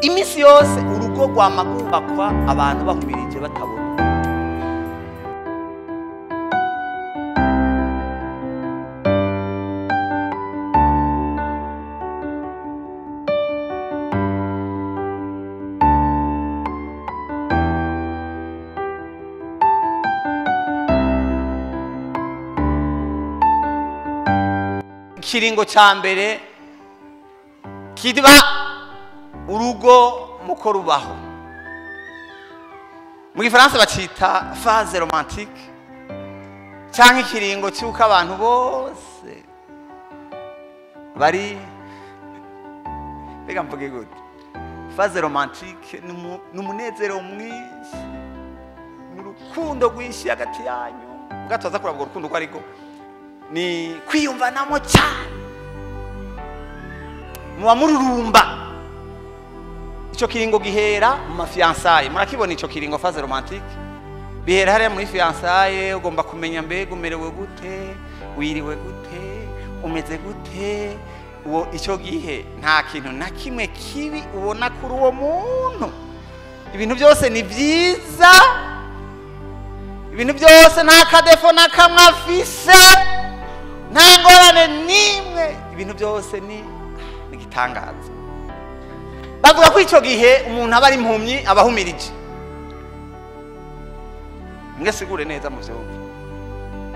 imisi yose urugo rwamagubakwa abantu bahumirije batabona. Ikiringo ca mbere kiba urugo muko rubaho. Mu Gifaransa bacita phase romantique canke ikiringo cyuko abantu bose bari bega mvuge gute. Phase romantique numunezero mwinshi, nurukundo rwinshi hagati yanyu. Ugatoza kurabwo urukundo ko ariko ni kwiyumvanamo cyane, muba mururumba. Ico kiringo gihera mu mafiançailles. Murakibona ico kiringo phase romantique bihera hariya muri fiançailles. Ugomba kumenya mbega umerewe gute, wiriwe gute, umeze gute. Uwo ico gihe nta kintu na kimwe kibi ubona kuri uwo muntu. Ibintu byose ni byiza, ibintu byose nta kadefo na kamwe afise, nta ngorane nimwe, ibintu byose ni igitangaza. Bavuga ko ico gihe umuntu aba ari impumyi, abahumirije. Mwesigure neza mu vyumva.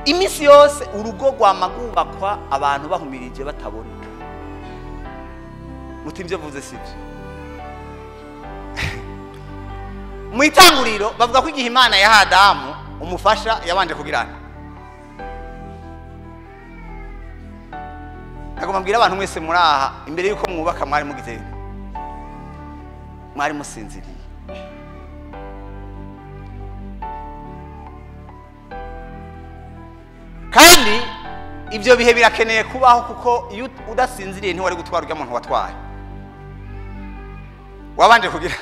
Imisi yose urugo rwamagubakwa abantu bahumirije batabona. Mutimvye vuze sivyo. Mu itanguriro bavuga ko igihe Imana ya Adamu umufasha yabanje kugirana. Nagomba mbwira abantu mwese muri aha imbere yuko mwubaka mwari mugize, mwari musinziriye. Kandi ibyo bihe birakeneye kubaho, kuko iyo udasinziriye ntiwari gutwara urya muntu watwaye. Wabanje kugira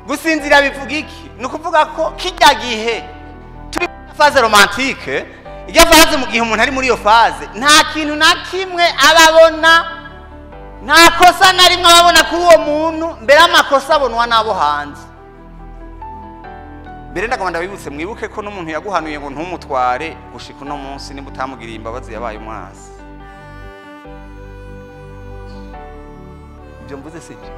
gusinzira bivuga iki? Nukuvuga ko kijya gihe turi phase romantique, ijya phase mu gihe umuntu ari muri iyo phase nta kintu na kimwe ababona, nta kosa na rimwe ababona kuri uwo muntu, mbere amakosa abonwa nabo hanze. Mbere ndagomba bibutse mwibuke ko n'umuntu yaguhanuye ngo ntumutware gushika no munsi niba utamugiriye imbabazi yabaye umwasi. Ibyo mvuze sibyo.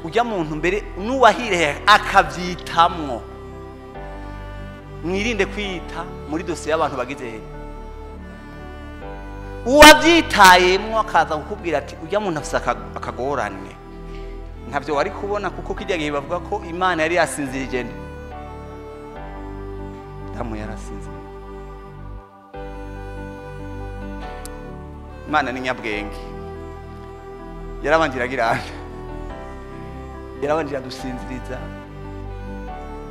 Ujya muntu mbere nuwahire akavyitamwo. Mwirinde kwita muri dosiye y'abantu bagize. Uwavyitayemwo akaza kukubwira ati ujya muntu afise akagorane. Ntavyo wari kubona, kuko kijya gihe bavuga ko Imana yari yasinzirije. Damu yarasinziriye. Imana ni nyabwenge. Yarabangiragira. Yarabanjira gusinziriza,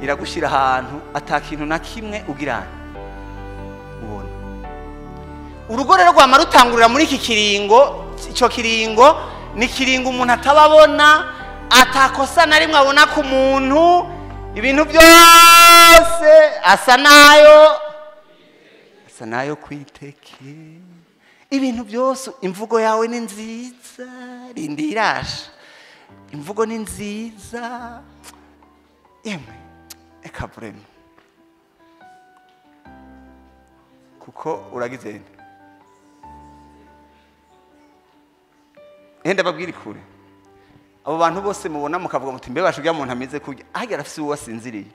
iragushira ahantu atakintu na kimwe ugirana ubona. Urugo rero rwama rutangurira muri iki kiringo. Ico kiringo ni kiringo umuntu atababona, atakosa na rimwe abona ku muntu, ibintu byose asa nayo kwiteke. Ibintu byose, imvugo yawe ni nziza, rindirasha. Imvugo ni nziza. Yemwe eka vrema, kuko uragize enda babwiri kure abo bantu bose mubona mukavuga muti mbe bashubya muntu ameze kujya ahage arafise uwasinziriye.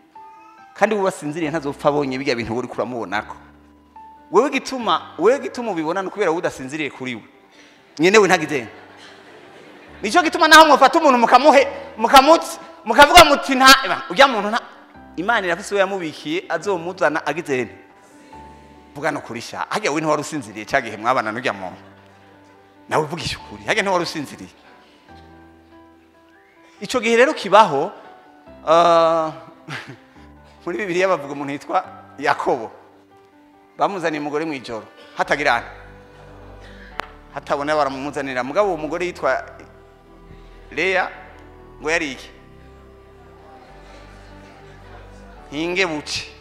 Kandi uwasinziriye ntazopfa abonye bijya bintu uri kuramubonako. Wewe gituma ubibona no kubera udasinziriye kuri we nyenewe ntagize. Nico gituma naho mwafata umuntu mukavuga muti nta ujya muntu nta Imana irafise yamubikiye azomuzana agize. Vuga no kurisha hage we ntwari usinziriye cyagihe mwabana n'ujya muntu nawe uvugisha ukuri hage ntwari usinziriye. Ico gihe rero kibaho muri Bibiliya bavuga umuntu yitwa Yakobo. Bamuzaniye umugore mwijoro hatagirana, hatabona baramumuzanira. Mugabo uwo mugore yitwa Leya ngo yari iki? Hinge buci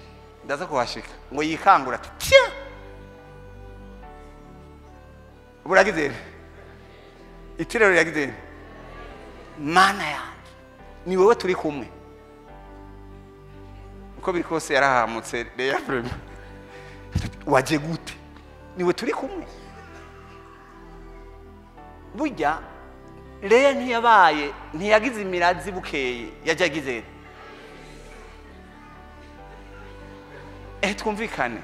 ndaza kuhashika ngo yikangura ati tya. Buragize itirero yagize mana yanjye ni wowe turi kumwe uko biri kose yarahamutse Leya vraiment waje gute niwe turi kumwe burya Leya ntiyagize imirazi bukeye yaje agize twumvikane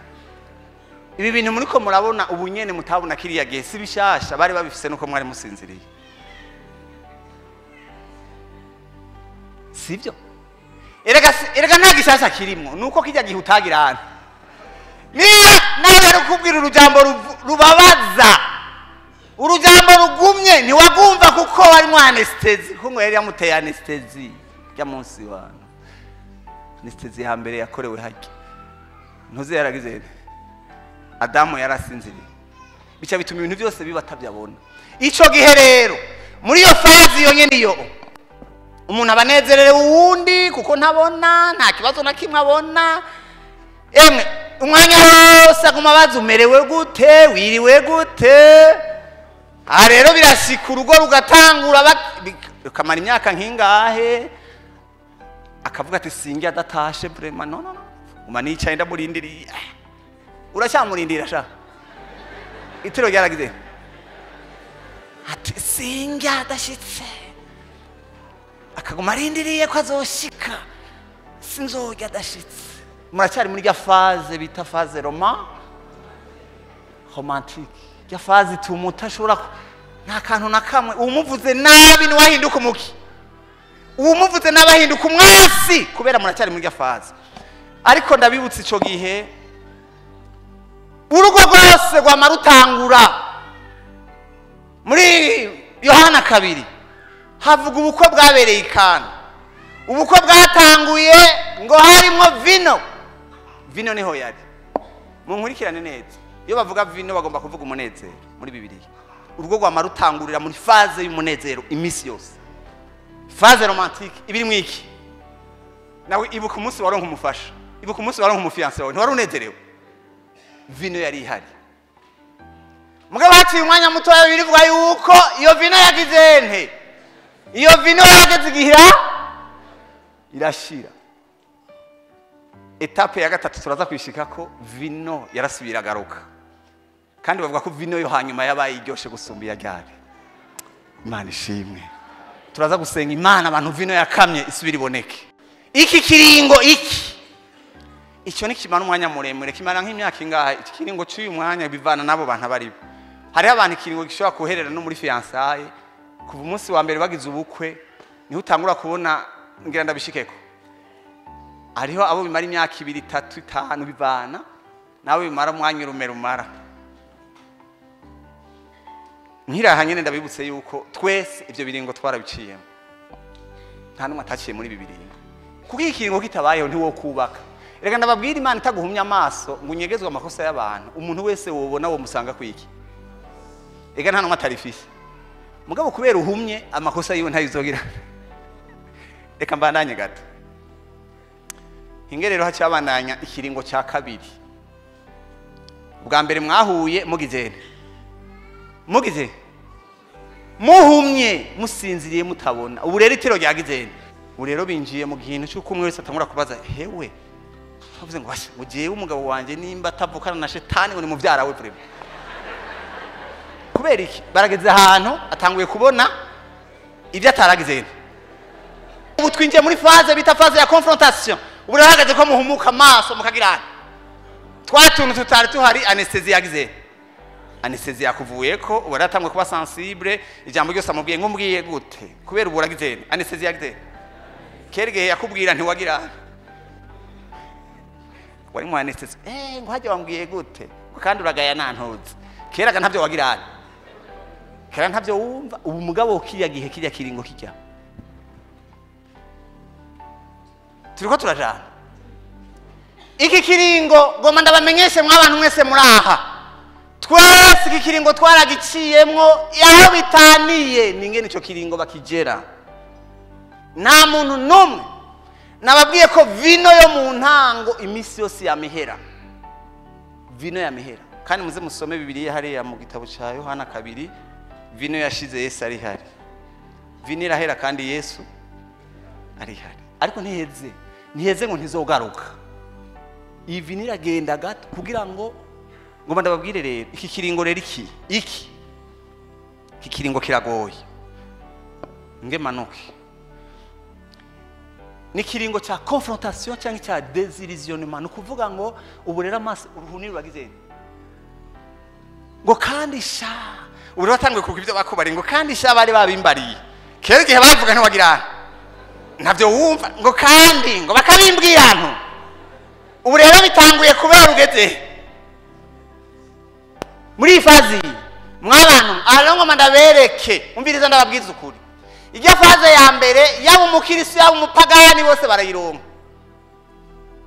ibi bintu muri ko murabona ubu nyene mutabona kiriya gihe si bishasha bari babifise nuko mwari musinziriye sivyo erega nta gishasha kirimo nuko kijya gihe utagirana niya nawe rukubwira urujambo rubabaza urujambo rugumye ntiwagumva kuko wari mu anesthesi kuko yari yamuteye anesthesi ya munsi wana anesthesi ya mbere yakorewe haki ntuzi yaragize Adamu yarasinziriye bica bituma ibintu byose biba atabyabona ico gihe rero muri iyo fazi yo nyene iyo umuntu abanezerewe uwundi kuko ntabona nta kibazo na kimwe abona emwe umwanya wose aguma baza umerewe gute wiriwe gute rero birashika urugo rugatangura rukamara imyaka nkingahe akavuga ati singi adatashe vraiment no uma nicaye ndamurindiriye uracyamurindira sha itiro ryaragize ati singi adashitse akaguma arindiriye ko azoshika sinzojya adashitse muracyari muri ya phase bita phase romantique ya phase tumutashobora nta kantu na kamwe umuvuze nabi ni wahinduka umuki umuvuze nabahinduka umwasi kubera muracyari muri ya phase ariko ndabibutse ico gihe urugo rwose rwa marutangura muri Yohana 2 havuga ubukwe bwabereye ikana ubukwe bwatanguye ngo harimo vino niho yari munkurikirane neza iyo bavuga vino bagomba kuvuga umunezero muri Bibiliya urugo rwa marutangurira muri phase y'umunezero imisi yose phase romantique ibiri mwiki nawe ibuka umunsi waronka umufasha ibuka umunsi waronka umufiance wawe ntiwari unezerewe vino yari ihari mugabo haciye umwanya muto birivuga yuko iyo vino yagize nte iyo vino yageze igihe irashira etape ya gatatu turaza kwishika ko vino yarasubira garuka kandi bavuga ko vino yo hanyuma yabaye iryoshe gusumba iyagari Imana ishimwe turaza gusenga Imana abantu vino yakamye isubira iboneke iki kiringo icyo ni kimana umwanya muremure kimana nk'imyaka ingahe iki kiringo cy'uyu mwanya bivana nabo bantu bari hari abantu ikiringo gishobora kuherera no muri fiançailles kuva umunsi wa mbere bagize ubukwe niho utangura kubona ngira ndabishikeko ariho abo bimara imyaka 2 3 5 bivana nawe bimara umwanya rumera nkira nyene ndabibutse yuko twese ivyo biringo twarabiciyemo nta numwe ataciye muri bibiringo kuko ikiringo kitabayeho ntiwo kubaka reka ndababwira Imana itaguhumya amaso ngo unyegezwe amakosa y'abantu umuntu wese wobona wo musanga kwiki reka nta numwe atarifise mugabo kubera uhumye amakosa yiwe ntayizogira reka mbandanye gato hingerero haci abandanya ikiringo cya kabiri ubwa mbere mwahuye mugize muhumye musinziriye mutabona ubu rero itero ryagize ubu rero binjiye mu gihe cy'uko umwe wese atangura kubaza hewe bavuze ngo bashe mugiye umugabo wanje nimba atavukana na shetani ngo ni muvyara we vraiment kubera iki barageze ahantu atanguye kubona ibyo ataragize ubu twinjiye muri phase bita phase ya confrontation ubu rahagaze ko muhumuka amaso mukagirana twatuntu tutari tuhari anesthesia yagize anesthesia yakuvuye ko ubaratangwe kuba sensible ijambo ryose amubwiye ngumbwiye gute kubera ubu uragize anesthesia yagize kerege yakubwira ntiwagira wari mu anesthesia ngo haje wambwiye gute kandi uragaya nantuze keraga ntavyo wagirana kera ntavyo wumva ubu mugabo kiriya gihe kirya kiringo kijya turiko turajana iki kiringo ngoma ndabamenyeshe mwabantu mwese muraha twese iki kiringo twaragiciyemwo yaho bitaniye ningene ico kiringo bakigera nta muntu numwe nababwiye ko vino yo mu ntango imisi yose yamehera vino yamehera kandi muze musome Bibiliya hariya mu gitabo cya Yohana 2 vino yashize Yesu ari hari, vino irahera kandi Yesu ari hari, ariko ntiheze ngo ntizogaruka. Iyi vino iragenda gato kugira ngo ndababwire rero iki kiringo rero iki kiringo kiragoye. Ngemanuke ni kiringo cha confrontation cyangwa cha désillusionnement, ukuvuga ngo ubu rero amaso uruhunira bagize ngo kandi sha uri watangwe kuko ibyo bakubari ngo kandi sha bari babimbariye kera gihe bavuga ntiwagira ntabyo wumva ngo kandi ngo bakabimbwira nto ubu rero bitanguye kubera ugeze muri fazi mwabantu arongo mandabereke umviriza ndababwiza ukuri. Ijya faze ya mbere yaba umukirisi yaba umupagani bose barayironka,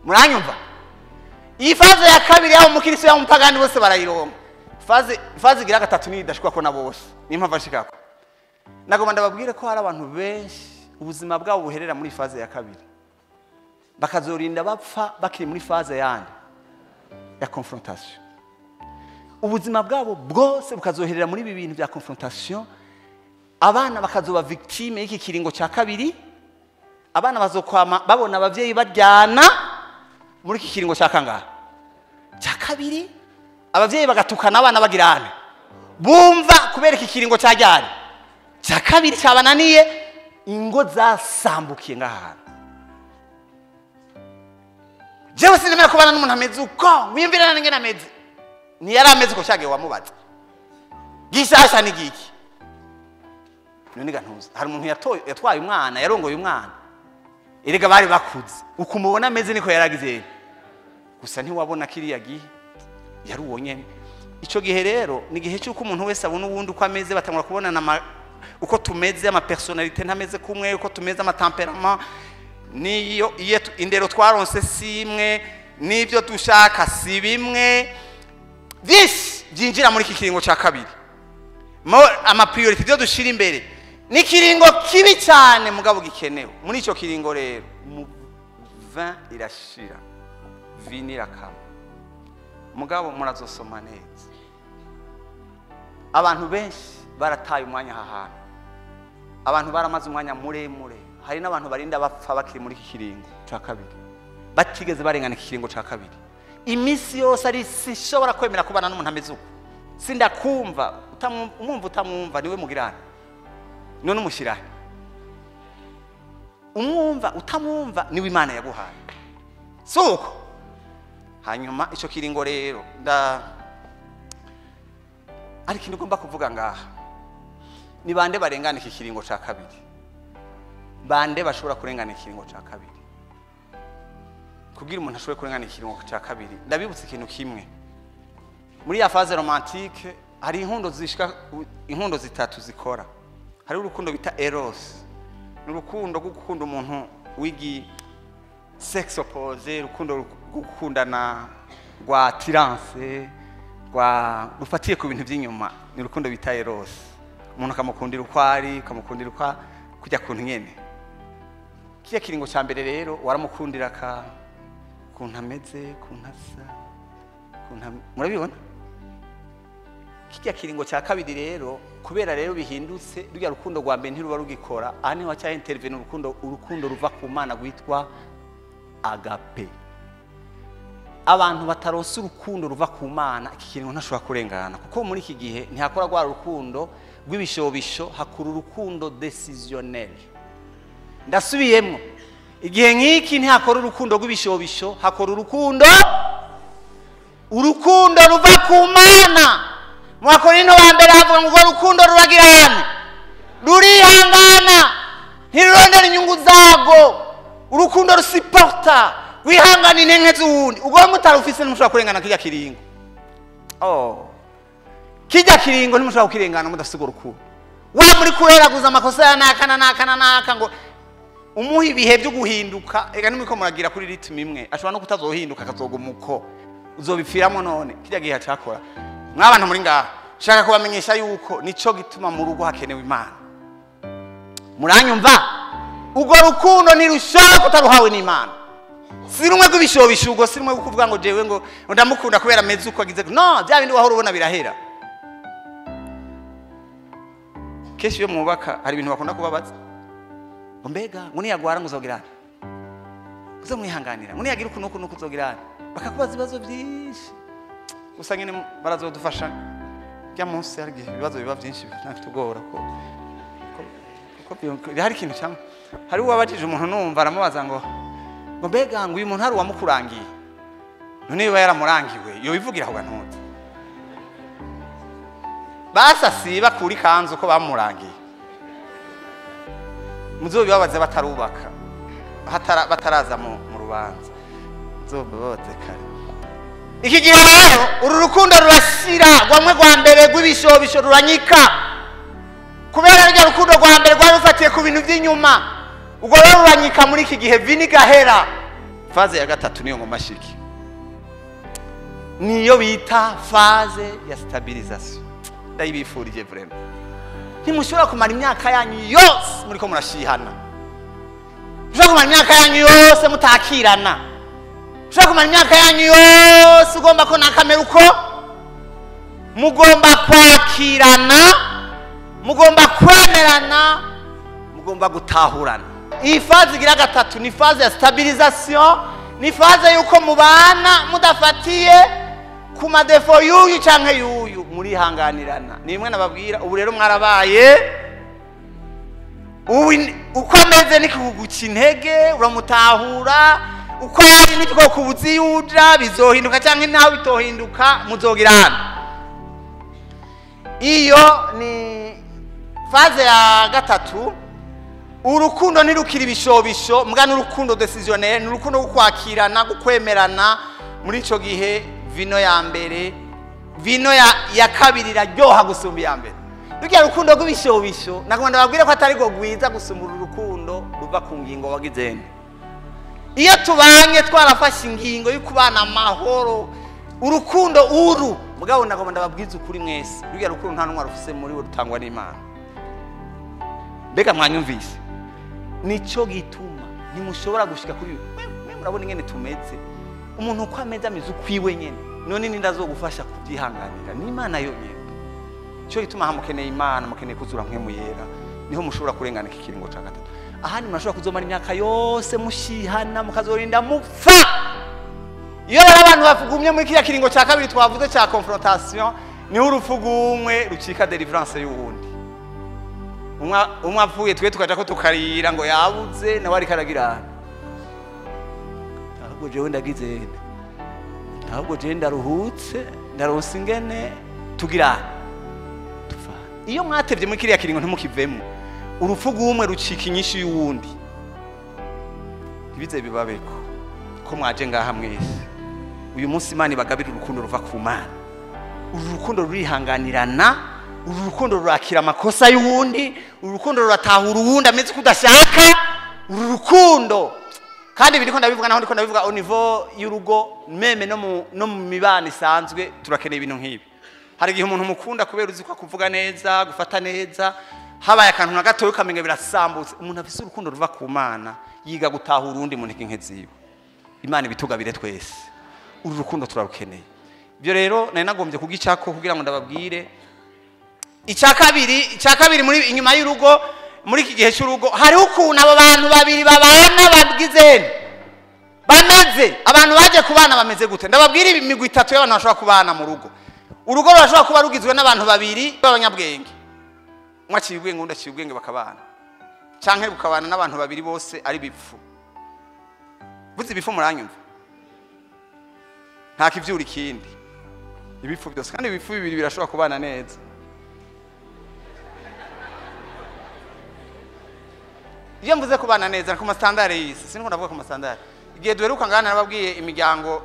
muranyumva? Iyi faze ya kabiri yaba umukirisi yaba umupagani bose barayironka. Faze igira gatatu ni idashikwa ko na bose nimpamvu ashikako. Nagomba ndababwire ko hari abantu benshi ubuzima bwabo buherera muri faze ya kabiri, bakazorinda bapfa bakiri muri faze yandi ya confrontation. Ubuzima bwabo bwose bukazoherera muri ibi bintu bya confrontation. Abana bakazoba victime y'iki kiringo cya kabiri, abana bazokwama babona abavyeyi baryana muri iki kiringo cya kangahe cya kabiri, abavyeyi bagatukana abana bagirana bumva kubera iki kiringo cya ryari cya kabiri cyabananiye, ingo zasambukiye ngaha. Jewe sinemera kubana n'umuntu ameze uko mwiyumvirana ngene ameze, ntiyari ameze ko cyage wamubaza gishasha ni giki. None gantuza hari umuntu yatwaye umwana yarongoye umwana, erega bari bakuze ukumubona ameze niko yaragize, gusa ntiwabona kiriya gihe yari uwonyene. Ico gihe rero ni gihe cyuko umuntu wese abona uwundi uko ameze, batangura kubonana uko tumeze, ama personality ntameze kumwe, uko tumeze ama temperament, niyo indero twaronse simwe, nibyo dushaka si bimwe, byinjira muri iki kiringo cya kabiri. Ama priority byo dushira imbere ni kiringo kibi cyane mugabo gikenewe. Muri icyo kiringo rero vin irashira, vin irakama, mugabo murazosoma neza. Abantu benshi barataye umwanya hahantu, abantu baramaze umwanya muremure. Hari n'abantu barinda bapfa bakiri muri iki kiringo cya kabiri, batigeze barengana iki kiringo cya kabiri. Imisi yose ari sishobora kwemera kubana n'umuntu ameze uko, sindakumva utamwumva niwe mugirana none umushirahe, umwumva utamwumva niwe Imana yaguhaye suko. Hanyuma ico kiringo rero ari kintu ngomba kuvuga ngaha, ni bande barengana iki kiringo cya kabiri, bande bashobora kurengana ikiringo cya kabiri. Kugira umuntu ashobore kurengana ikiringo cya kabiri, ndabibutse ikintu kimwe. Muri ya phase romantique hari inkundo zitatu zikora. Hari urukundo bita eros, n'urukundo rwo gukunda umuntu wigi sex opposé, urukundo gukundana rwa tirance, rwa rufatiye ku bintu by'inyuma, ni urukundo bita eros. Umuntu akamukundira ukwari, akamukundira kujya kuntu nyene. Kiya kiringo cya mbere rero waramukundira kuntu ameze, kuntu asa, murabibona? Kijya kiringo cya kabiri rero kubera rero bihindutse, rujya rukundo rwa mbere ntiruba rugikora, ani wacha intervene urukundo ruva ku Mana gwitwa agape. Abantu bataronse urukundo ruva ku Mana, iki kiringo ntashobora kurengana, kuko muri iki gihe ntihakora rwa rukundo rw'ibishobisho, hakuru urukundo decisionnel. Ndasubiyemo, igihe nk'iki ntihakora urukundo rw'ibishobisho, hakora urukundo ruva ku Mana. Mwakorino wa mbere havuga ngo urukundo ruragirana, rurihangana, ntirurondera inyungu zago, urukundo rusiporta, wihangana intenge z'uwundi. Ubwo mutarufise ntimushobora kurengana kijya kiringo. Kijya kiringo ntimushobora kukirengana mudafise urukundo. Wa muri kureraguza amakosa ya naka ngo umuha ibihe byo guhinduka, ega nimiko muragira kuri ritme imwe, ashobora no kutazohinduka akazogumuko, uzobipfiramo none. Kijya gihe cyakora mw'abantu muri ngaha, shaka kubamenyesha yuko nico gituma mu rugo hakenewe Imana. Muranyumva? Ubwo rukundo ntirushobora kutaruhawe n'Imana. Si rumwe rw'ibishobisho, ubwo si rumwe kuvuga ngo jewe ngo ndamukunda kubera ameze uko agize. No, bya bindi wahora ubona birahera. kenshi iyo mwubaka hari ibintu bakunda kubabaza ngo mbega ngo niyagwara ngo uzogirana uzomwihanganira ngo niyagira ukuntu uzogirana bakakubaza ibibazo byinshi gusa nyine barazodufasha bya munsi hari ibibazo biba byinshi natugora ko hari ikintu cyangwa hari uwabajije umuntu numva aramubaza ngo mbega ngo uyu muntu hari uwamukurangiye none biba yaramurangiwe iyo bivugira aho gantuza basasiba kuri kanzu ko bamurangiye muzobibabaze batarubaka bataraza mu rubanza muzobibabaze kare iki gihe rero uru rukundo rurashira rwamwe rwa mbere rw'ibishobisho ruranyika kubera rya rukundo rwa mbere rwari rufatiye ku bintu by'inyuma ubwo rero ruranyika muri iki gihe vini gahera faze ya gatatu niyo ngoma shiki niyo bita faze ya stabilisation ndayibifurije vraiment ntimushobora kumara imyaka yanyu yose muri ko murashihana mushobora kumara imyaka yanyu yose mutakirana mushobora kumara imyaka yanyu yose ugomba ko nakamera uko mugomba kwakirana mugomba kwemerana mugomba gutahurana iyi faze igira gatatu ni faze ya stabilisation ni faze yuko mubana mudafatiye ku madefo y'uyu canke y'uyu murihanganirana nimwe nababwira ubu rero mwarabaye uko ameze nikikuguca intege uramutahura uko ari niko kubuzi yuja bizohinduka canke naho bitohinduka muzogirana iyo ni faze ya gatatu urukundo nirukira ibishobisho mbwa n'urukundo decisionnel n'urukundo gukwakirana gukwemerana muri ico gihe vino ya mbere vino ya kabiri iraryoha gusumba iya mbere rugiye rukundo rw'ibishobisho nakunda babwire ko atari go gwiza gusumba urukundo ruva ku ngingo wagizene iyo tubanye twarafashe ingingo yo kubana amahoro urukundo uru mugabo nakunda babwiza ukuri mwese rugiye rukundo nta numwe rufise muri we rutangwa n'Imana mbega mwanyumvise nico gituma ntimushobora gushika kuri mwe murabona ingene tumeze umuntu uko ameze ameze ukwiwe nyene none nindazogufasha kubyihanganira n'Imana yonyene cyo gituma hamukeneye Imana mukeneye kuzura mwe muyera niho mushobora kurengana ikiringo ca gatatu ahandi murashobora kuzomara imyaka yose mushihana mukazorinda mupfa iyo abantu bavugumye muri kiriya kiringo ca kabiri twavuze ca confrontation niho urufugumwe rucika deliverance y'uwundi umwe avuye twe tukaja ko tukarira ngo yabuze nawe ari karagirana ahubwo jewe ndagize ahubwo jewe ndaruhutse ndaronse ingene tugirana tufa iyo mwatevye muri kiriya kiringo ntimukivemo urufugumwe rucika inyinshi y'uwundi ibize bibabeko ko mwaje ngaha mwese uyu munsi Imana ibagabira urukundo ruva ku Mana urukundo rurihanganirana urukundo rurakira amakosa y'uwundi urukundo ruratahura uwundi ameze kudashaka urukundo kandi biriko ndabivuga naho ndiko ndabivuga au niveau y'urugo meme no mu mibano isanzwe turakeneye ibintu nk'ibi hari igihe umuntu mukunda kubera uzi ko kuvuga neza gufata neza habaye akantu na gato ukamenga birasambutse umuntu afise urukundo ruva ku Mana yiga gutahura uwundi mu ntege nkeziwe Imana ibitugabire twese uru rukundo turarukeneye byo rero nari nagombye kugicako kugira ngo ndababwire icya kabiri muri inyuma y'urugo muri iki gihe cy'urugo hari ukuntu abo bantu babiri babana babwizene bameze abantu baje kubana bameze gute ndababwira imigwi itatu y'abantu bashobora kubana mu rugo urugo rurashobora kuba rugizwe n'abantu babiri b'abanyabwenge umwe aciye ubwenge undi aciye ubwenge bakabana canke bukabana n'abantu babiri bose ari bipfu buzi bipfu muranyumva nta kivyura ikindi ibipfu byose kandi ibipfu bibiri birashobora kubana neza iyo mvuze kubana neza ku masandare y'isi siniko ndavuga ku masandare igihe duheruka ngana nababwiye imiryango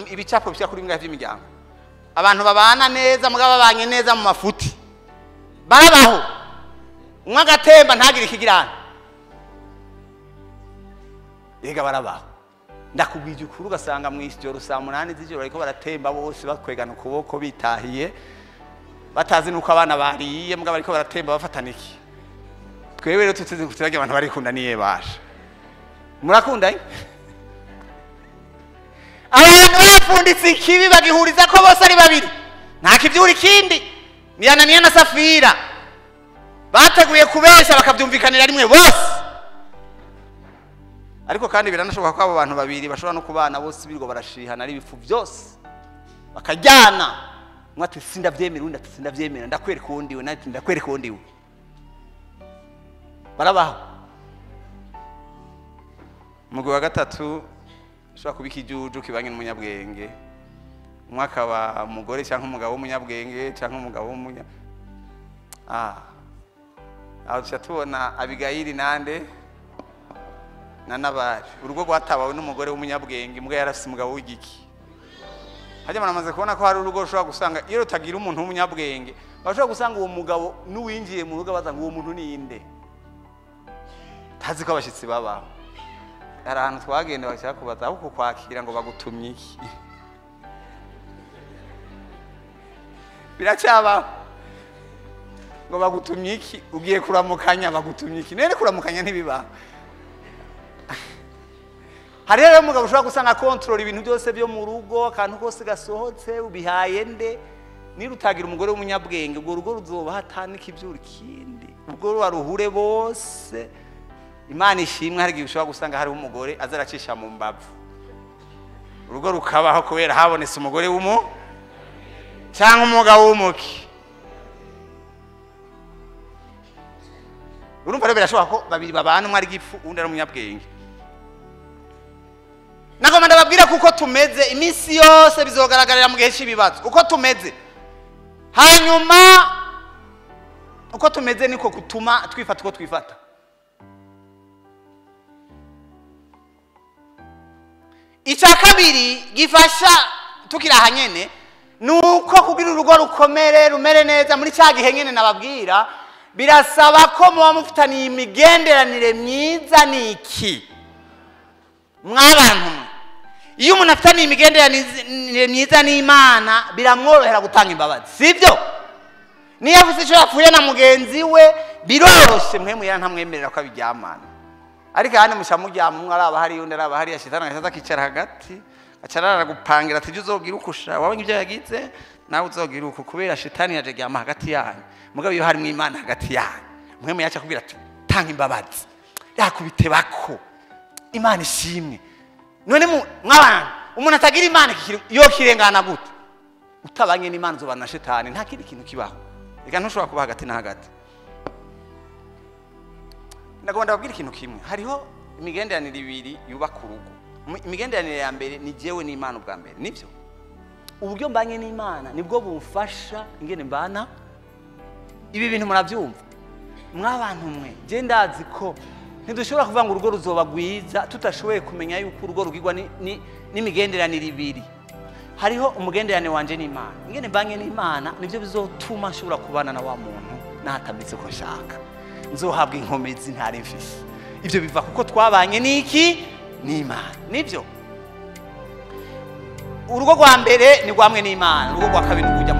ibicapo bya kuri mbwa by'imiryango abantu babana neza mugabo babanye neza mu mafuti barabaho umwe agatemba ntagire ikigirana yega barabaho ndakubwije ukuri ugasanga mu ijoro saa 8 z'ijoro ariko baratemba bose bakwegana ukuboko bitahiye batazi nuko abana bariye mugabo ariko baratemba bafatana iki twebwe rero tuteze kutirage abantu barikunda niye basha murakundanye abantu bafunditse ikibi bagihuriza ko bose ari babiri nta kivyura ikindi ni Ananiya na Safira bateguye kubesha bakabyumvikanira rimwe bose, ariko kandi biranashoboka ko abo bantu babiri bashobora no kubana bose birgo barashihana ari bifu byose bakajyana, mwati sindavyemera undi ati sindavyemera, ndakwereka undi we nati ndakwereka undi we, barabaho. Umugabo wa gatatu ushobora kubika ijuju kibanye n'umunyabwenge, umwaka wa umugore cyangwa umugabo w'umunyabwenge cyangwa umugabo w'umunya aho tubona Abigayili nande na Nabali, urugo rwatabawe n'umugore w'umunyabwenge, mbwa yarafise umugabo w'igiki. Hajya baramaze kubona ko hari urugo ushobora gusanga iyo rutagira umuntu w'umunyabwenge, bashobora gusanga uwo mugabo n'uwinjiye mu rugo bazanga uwo muntu ninde, tazi ko abashitsi babaho. Hari ahantu twagenda bashaka kubaza aho kukwakira ngo bagutumye iki, biracyabaho ngo bagutumye iki, ugiye kuramukanya bagutumye iki, nene kuramukanya ntibibaho. Hari rero umugabo ushobora gusanga control ibintu byose byo mu rugo, akantu kose gasohotse ubihaye nde, nirutagira umugore w'umunyabwenge ubwo rugo ruzoba hatanika ibyuri kindi, ubwo ruhure bose. Imana ishimwe, hari gishobora gusanga hari umugore azaracisha mu mbavu, urugo rukabaho kubera habonetse umugore cyangwa umugabo w'umuki. Urumva rero birashoboka ko babiri babana, umwe ari gifu undi ari umunyabwenge. Nagomba ndababwira kuko tumeze iminsi yose bizogaragarira mu gihe cy'ibibazo, uko tumeze. Hanyuma uko tumeze niko gutuma twifata uko twifata. Icya kabiri gifasha tukiraha nyene nuko kugira urugo rukomere rumere neza muri cya gihe nyene nababwira, birasaba ko muba mufitaniye imigenderanire myiza. Niki mwabantu, iyo umuntu afitaniye imigenderanire myiza n'Imana biramworohera gutanga imbabazi, sibyo? Niyo avuze icyo yapfuye na mugenzi we biroroshe, mwe muyana ntamwemerera ko abiryamana. Ariko hano mushamuryama umwe araba hari undi araba hari, ashitana gashaza akicara hagati, acarara gupangira ati je uzogira ukusha, wabonye ibyo yagize nawe uzogira uko, kubera shitani yaje gyama hagati yanyu. Mugabo iyo hari mu Imana hagati yanyu, mwe muyacha kubwira ati tanga imbabazi, yakubite bako Imana ishimwe. None mwabana umuntu atagira Imana yo kirengana gute? Utabanye n'Imana uzobana na shitani, nta kindi kintu kibaho. Reka ntushobora kuba hagati na hagati. Ndagomba ndababwira ikintu kimwe, hariho imigenderanire ibiri yubaka urugo. Imigenderanire ya mbere ni jewe n'Imana ubwa mbere, nivyo? Uburyo mbanye n'Imana nibwo bumfasha ingene mbana. Ibi bintu murabyumva mwabantu mwe, je ndazi ko ntidushobora kuvuga ngo urugo ruzobagwiza tutashoboye kumenya yuko urugo rugirwa n'imigenderanire ibiri. Hariho umugenderanire wanje n'Imana, ingene mbanye n'Imana nivyo bizotuma nshobora kubana na wa muntu natamitse ko nshaka, nzohabwa inkomezi ntari mfise. Ivyo biva kuko twabanye n'iki n'Imana, nivyo? Urugo rwa mbere ni rwamwe n'Imana, urugo rwa kabiri kujya